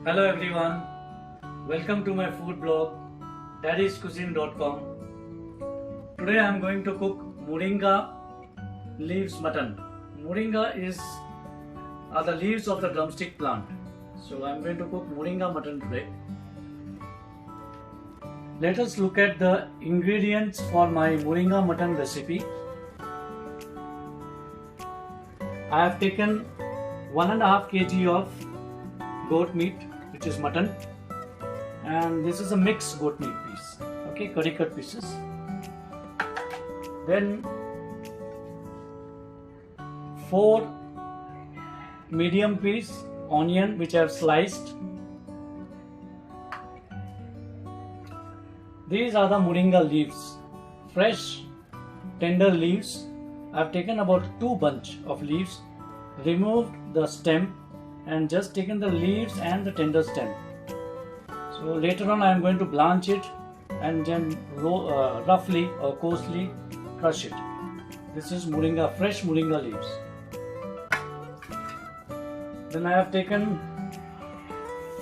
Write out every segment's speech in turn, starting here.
Hello everyone, welcome to my food blog daddyscuisine.com. Today I am going to cook moringa leaves mutton. Moringa are the leaves of the drumstick plant. So I am going to cook moringa mutton today. Let us look at the ingredients for my moringa mutton recipe. I have taken 1.5 kg of goat meat, which is mutton, and this is a mixed goat meat piece, okay, curry cut pieces. Then 4 medium piece onion which I have sliced. These are the moringa leaves, fresh tender leaves. I have taken about 2 bunch of leaves, removed the stem and just taken the leaves and the tender stem. So later on I am going to blanch it and then roughly or coarsely crush it. This is moringa, fresh moringa leaves. Then I have taken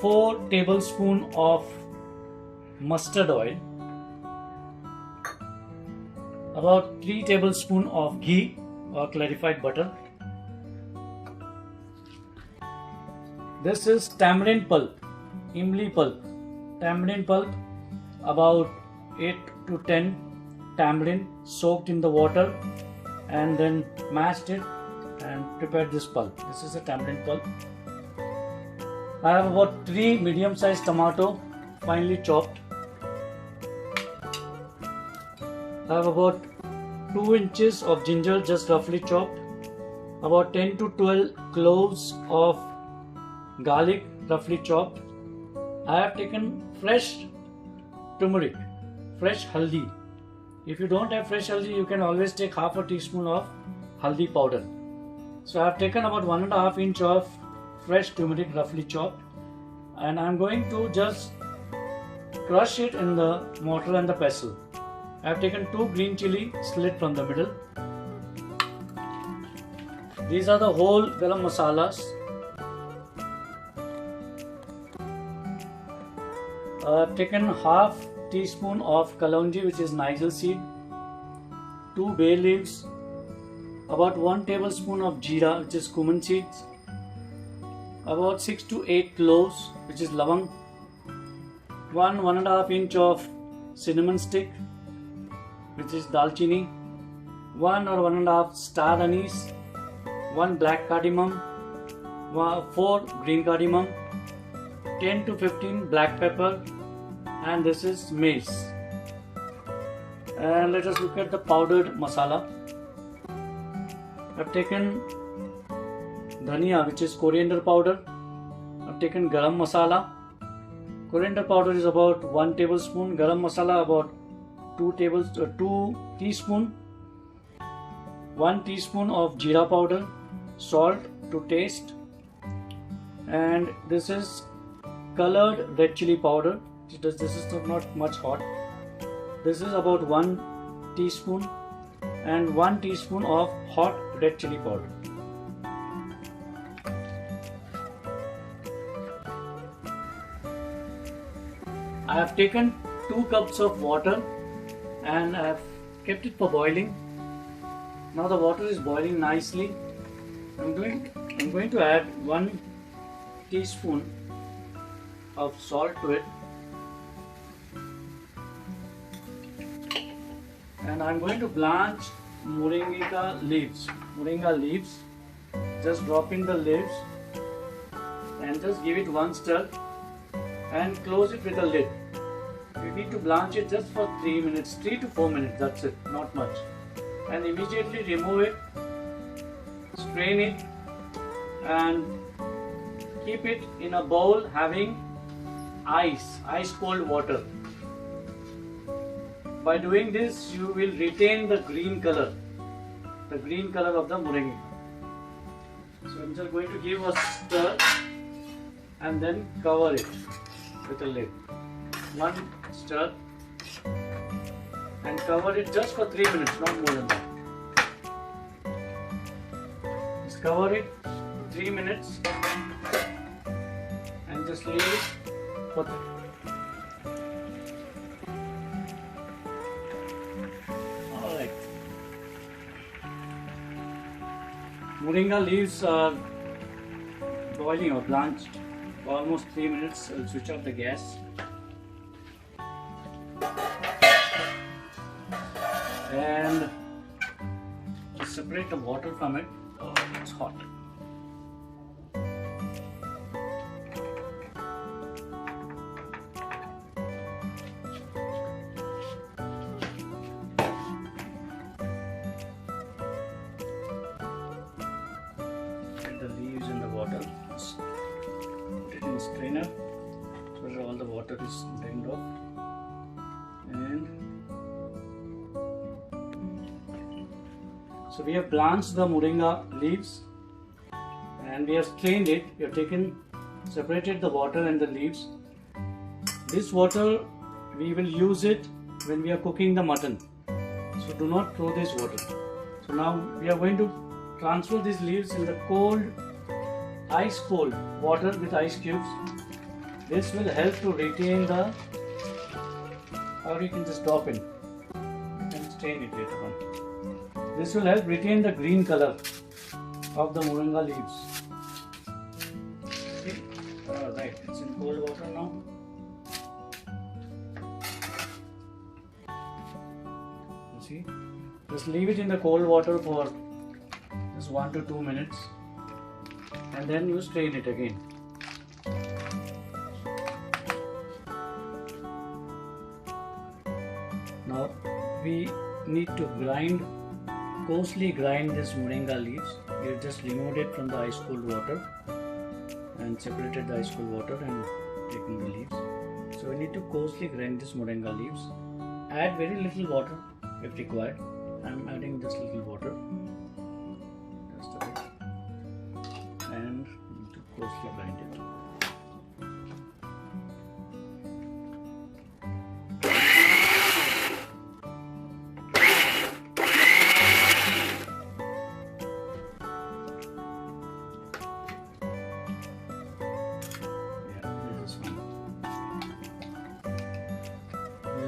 4 tablespoons of mustard oil, about 3 tablespoons of ghee or clarified butter. This is tamarind pulp, imli pulp, tamarind pulp, about 8 to 10 tamarind soaked in the water and then mashed it and prepared this pulp. This is a tamarind pulp. I have about 3 medium-sized tomato finely chopped. I have about 2 inches of ginger just roughly chopped, about 10 to 12 cloves of garlic roughly chopped. I have taken fresh turmeric, fresh haldi. If you don't have fresh haldi, you can always take half a teaspoon of haldi powder. So I have taken about 1.5 inch of fresh turmeric roughly chopped, and I am going to just crush it in the mortar and the pestle. I have taken 2 green chili slit from the middle. These are the whole garam masalas. I have taken half teaspoon of kalonji, which is Nigel seed, 2 bay leaves, about 1 tablespoon of jeera, which is cumin seeds, about 6 to 8 cloves, which is lavang, 1.5 inch of cinnamon stick, which is dalchini, 1 or 1.5 star anise, 1 black cardamom, 4 green cardamom, 10 to 15 black pepper, and this is mace. And let us look at the powdered masala. I have taken dhania, which is coriander powder. I have taken garam masala. Coriander powder is about 1 tablespoon. Garam masala about 2 teaspoon. 1 teaspoon of jeera powder. Salt to taste. And this is colored red chili powder. This is not much hot. This is about 1 teaspoon and 1 teaspoon of hot red chili powder. I have taken 2 cups of water and I have kept it for boiling. Now the water is boiling nicely. I'm going to add 1 teaspoon of salt to it, and I'm going to blanch moringa leaves. Just drop in the leaves and just give it 1 stir and close it with a lid. You need to blanch it just for 3 to 4 minutes, that's it, not much. And immediately remove it, strain it and keep it in a bowl having ice cold water. By doing this, you will retain the green color of the moringa. So I'm just going to give a stir and then cover it with a lid. 1 stir and cover it just for 3 minutes, not more than that. Just cover it 3 minutes and just leave it for alright. Moringa leaves are boiling or blanched for almost 3 minutes. I'll switch off the gas. And separate the water from it. Oh, it's hot. Get the leaves in the water. Just put it in a strainer so that all the water is drained off. And so we have blanched the moringa leaves and we have strained it. We have separated the water and the leaves. This water we will use it when we are cooking the mutton. So do not throw this water. So now we are going to transfer these leaves in the ice cold water with ice cubes. This will help to retain the, or you can just drop in and strain it later on. This will help retain the green color of the moringa leaves. Okay. Alright, it's in cold water now. You see? Just leave it in the cold water for just 1 to 2 minutes and then you strain it again. Now we need to coarsely grind this moringa leaves. We have just removed it from the ice cold water and separated the ice cold water and taken the leaves. So we need to coarsely grind this moringa leaves. Add very little water if required. I am adding just little water, just a bit, and need to coarsely grind it.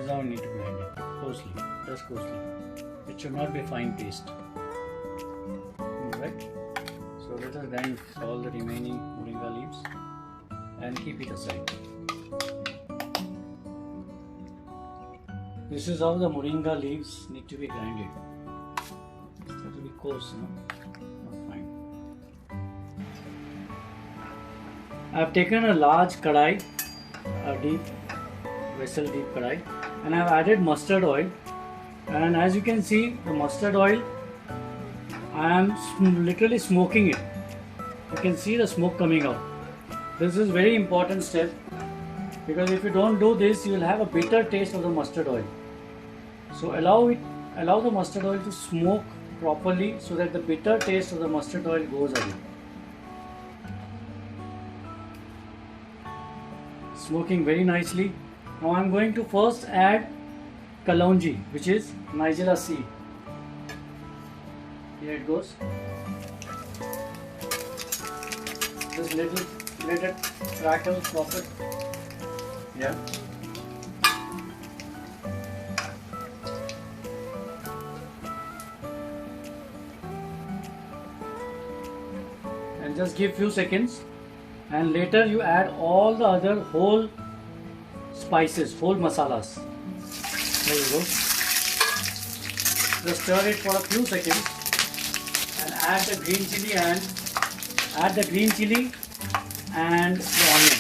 Now we need to grind it coarsely, just coarsely. It should not be fine paste. Alright. So let us grind all the remaining moringa leaves and keep it aside. This is how the moringa leaves need to be grinded. It has to be coarse, not fine. I have taken a large kadai, a deep kadai, and I have added mustard oil, and as you can see the mustard oil, I am literally smoking it. You can see the smoke coming out. This is very important step because if you don't do this you will have a bitter taste of the mustard oil. So allow the mustard oil to smoke properly so that the bitter taste of the mustard oil goes away. Smoking very nicely. Now I am going to first add kalonji, which is nigella seed. Here it goes. Just let it crackle proper. Yeah. And just give few seconds, and later you add all the other whole spices, whole masalas. There you go. Just stir it for a few seconds and add the green chili and the onion.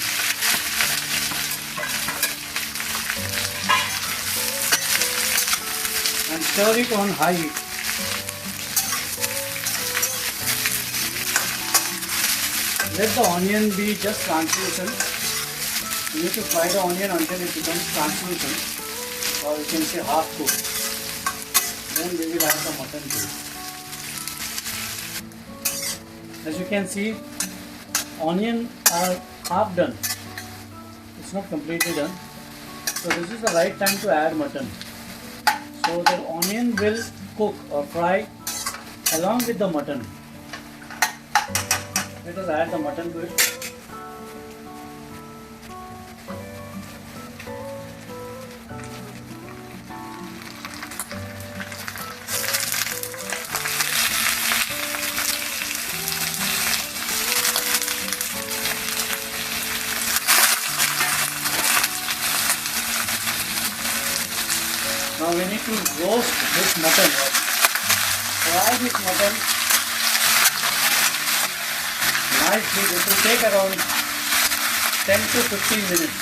And stir it on high heat. Let the onion be just translucent. You need to fry the onion until it becomes translucent, or you can say half cooked. Then we will add the mutton to it. As you can see, onion are half done. It's not completely done. So this is the right time to add mutton. So the onion will cook or fry along with the mutton. Let us add the mutton to it. Now we need to roast this mutton. Fry this mutton nicely. This will take around 10 to 15 minutes.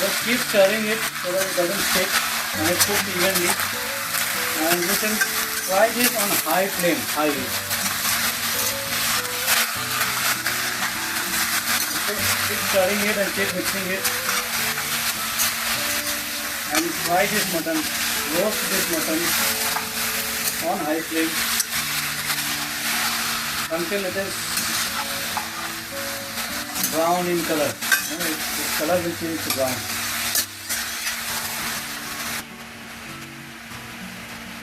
Just keep stirring it so that it doesn't stick and it cooks evenly. And you can fry this on high flame, high heat. Keep stirring it and keep mixing it. And fry this mutton, roast this mutton on high flame until it is brown in color. Its color will change to brown.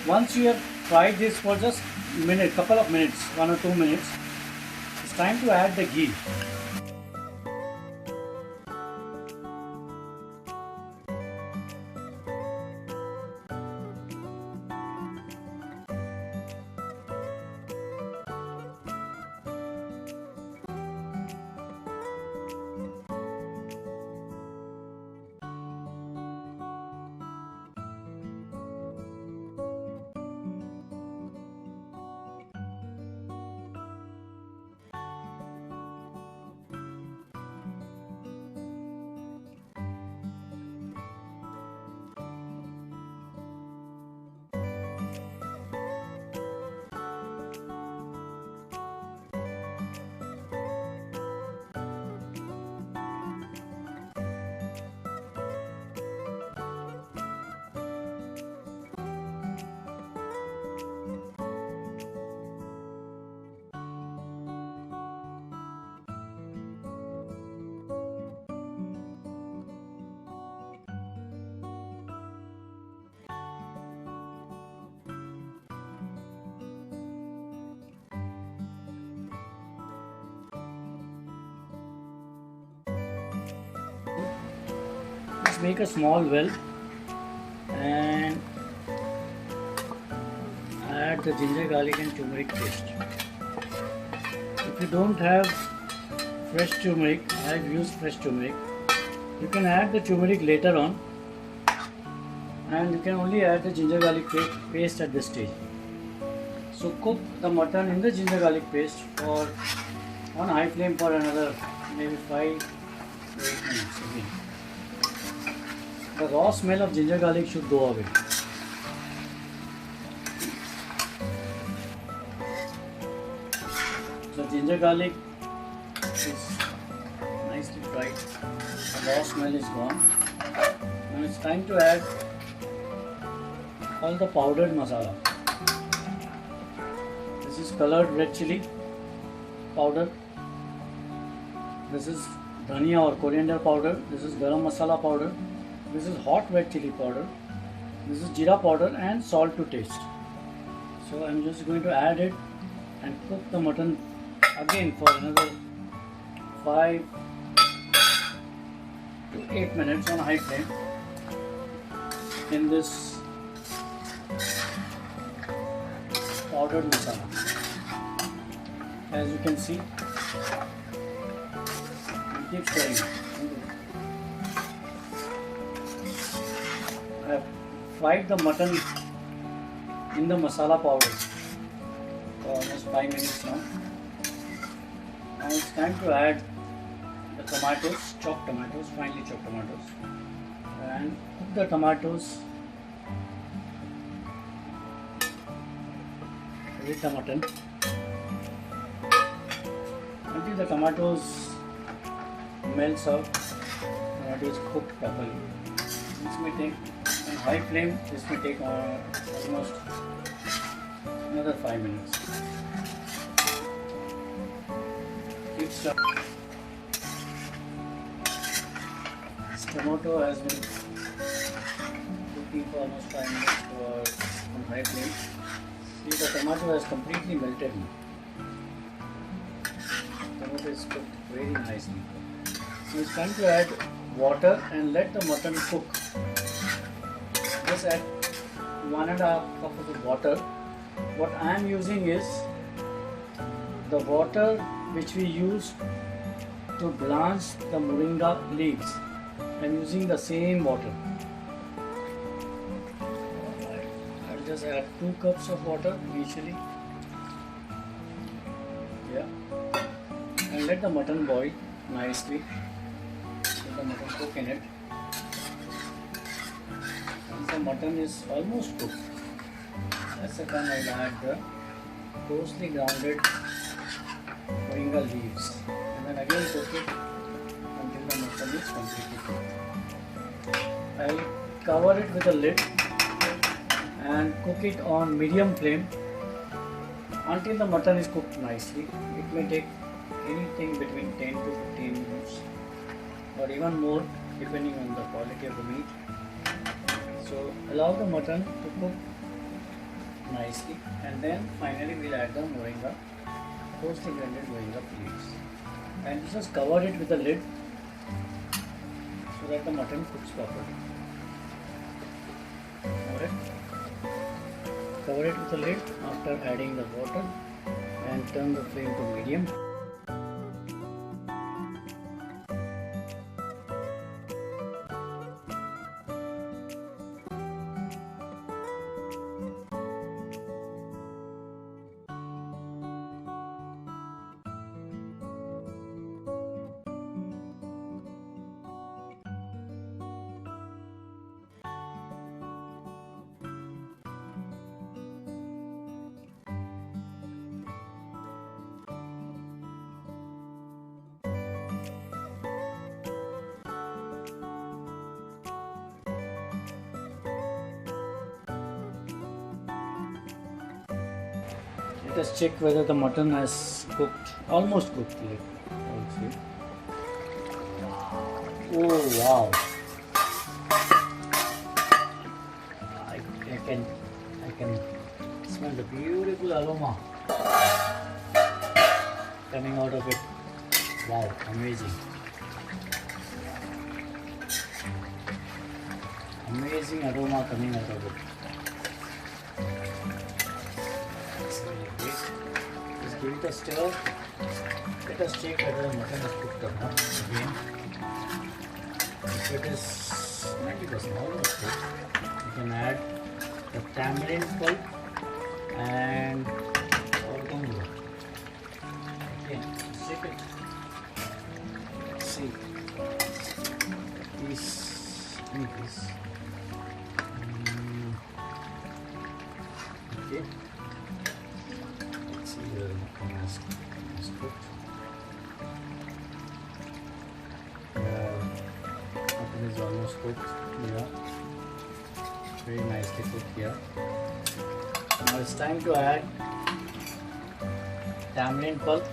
Once you have fried this for just a minute, couple of minutes, 1 or 2 minutes, it's time to add the ghee. Let's make a small well and add the ginger, garlic and turmeric paste. If you don't have fresh turmeric, I have used fresh turmeric. You can add the turmeric later on, and you can only add the ginger garlic paste at this stage. So cook the mutton in the ginger garlic paste for on high flame for another maybe 5 to 8 minutes again. The raw smell of ginger garlic should go away. The ginger garlic is nicely fried. The raw smell is gone. Now it's time to add all the powdered masala. This is colored red chili powder. This is dhania or coriander powder. This is garam masala powder. This is hot red chili powder. This is jeera powder and salt to taste. So I'm just going to add it and cook the mutton again for another 5 to 8 minutes on high flame in this powdered masala. As you can see, keep stirring. I have fried the mutton in the masala powder for almost 5 minutes now. Now it's time to add the tomatoes, chopped tomatoes, finely chopped tomatoes, and cook the tomatoes with the mutton until the tomatoes melts out, tomato is cooked properly. This may take on high flame. This may take almost another 5 minutes. Keep stirring. This tomato has been cooking for almost 5 minutes on high flame. See, the tomato has completely melted now. Tomato is cooked very nicely. So it's time to add water and let the mutton cook. Just add 1.5 cup of water. What I am using is the water which we use to blanch the moringa leaves. I am using the same water. just add 2 cups of water initially. Yeah, and let the mutton boil nicely. Let the mutton cook in it. Once the mutton is almost cooked, that's the time I'll add the coarsely grounded moringa leaves, and then again cook it until the mutton is completely cooked. I'll cover it with a lid and cook it on medium flame until the mutton is cooked nicely. It may take anything between 10 to 15 minutes or even more depending on the quality of the meat. So allow the mutton to cook nicely, and then finally we'll add the moringa, coarsely grounded moringa leaves, and just cover it with a lid so that the mutton cooks properly. Alright, cover it with a lid after adding the water and turn the flame to medium. Let us check whether the mutton has cooked, almost cooked. Let's see. Oh wow! I can smell the beautiful aroma coming out of it. Wow, amazing! Amazing aroma coming out of it. Just give it a stir. Let us check whether the mutton is cooked or not again. If it is 90% almost cooked, you can add the tamarind pulp and oregano. Okay, let's check it. Let's see. These, okay. Let's see whether the mutton is cooked. Mutton is almost cooked. Yeah, very nicely cooked here. Now it's time to add tamarind pulp.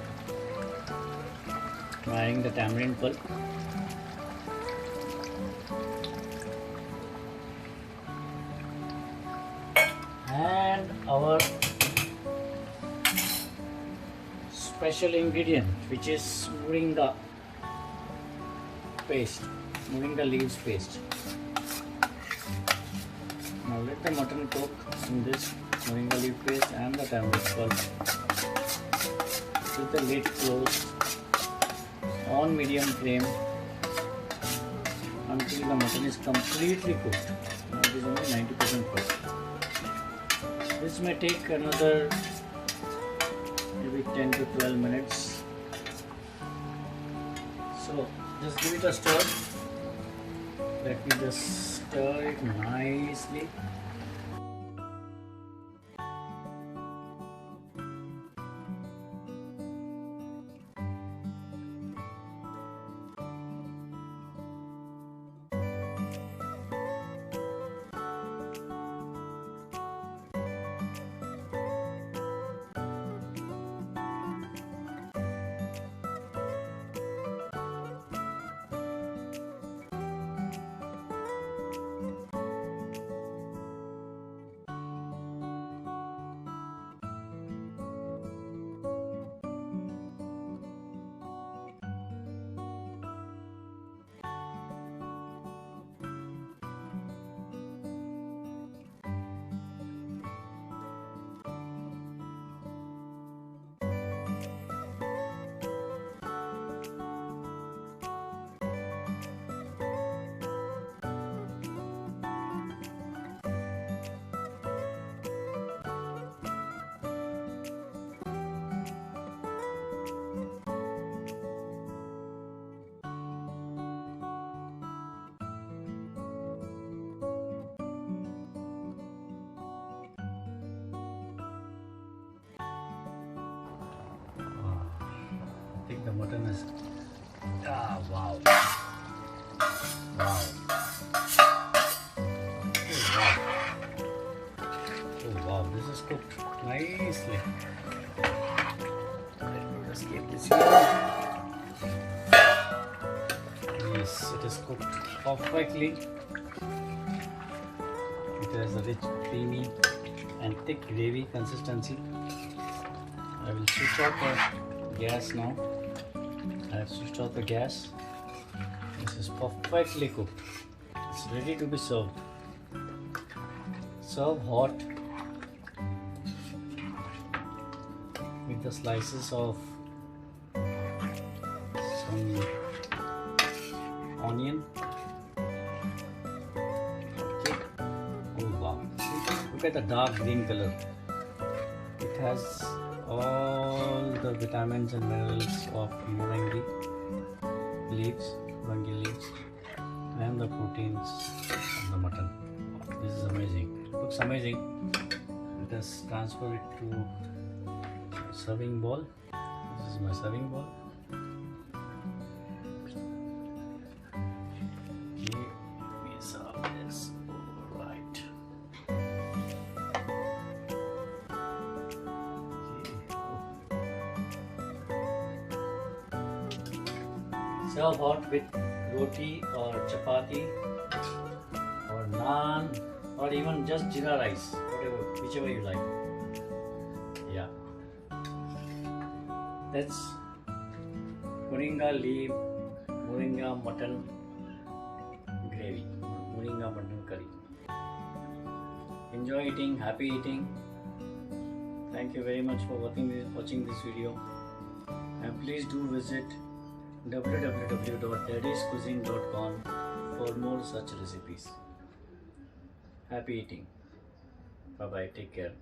I'm adding the tamarind pulp. And our special ingredient, which is moringa paste, moringa leaves paste. Now let the mutton cook in this moringa leaf paste and the tamarind pulp with the lid closed on medium flame until the mutton is completely cooked. Now it is only 90% cooked. This may take another maybe 10 to 12 minutes. So just give it a stir. Let me just stir it nicely. mutton is. Ah, wow. Wow. Oh wow, this is cooked nicely. Let me just keep this here. Yes, it is cooked perfectly. It has a rich, creamy and thick gravy consistency. I will switch off the gas now. I have switched off the gas. This is perfectly cooked. It's ready to be served. Serve hot with the slices of some onion. Okay. Oh wow! Look at the dark green color. It has all the vitamins and minerals of moringa leaves, and the proteins of the mutton. This is amazing. Looks amazing. Let us transfer it to a serving bowl. This is my serving bowl. Let me serve this. Alright. Serve hot with roti or chapati or naan or even just jeera rice, whatever, whichever you like. Yeah, that's moringa leaf, moringa mutton gravy, moringa mutton curry. Enjoy eating, happy eating. Thank you very much for watching this video, and please do visit www.daddyscuisine.com for more such recipes. Happy eating. Bye bye. Take care.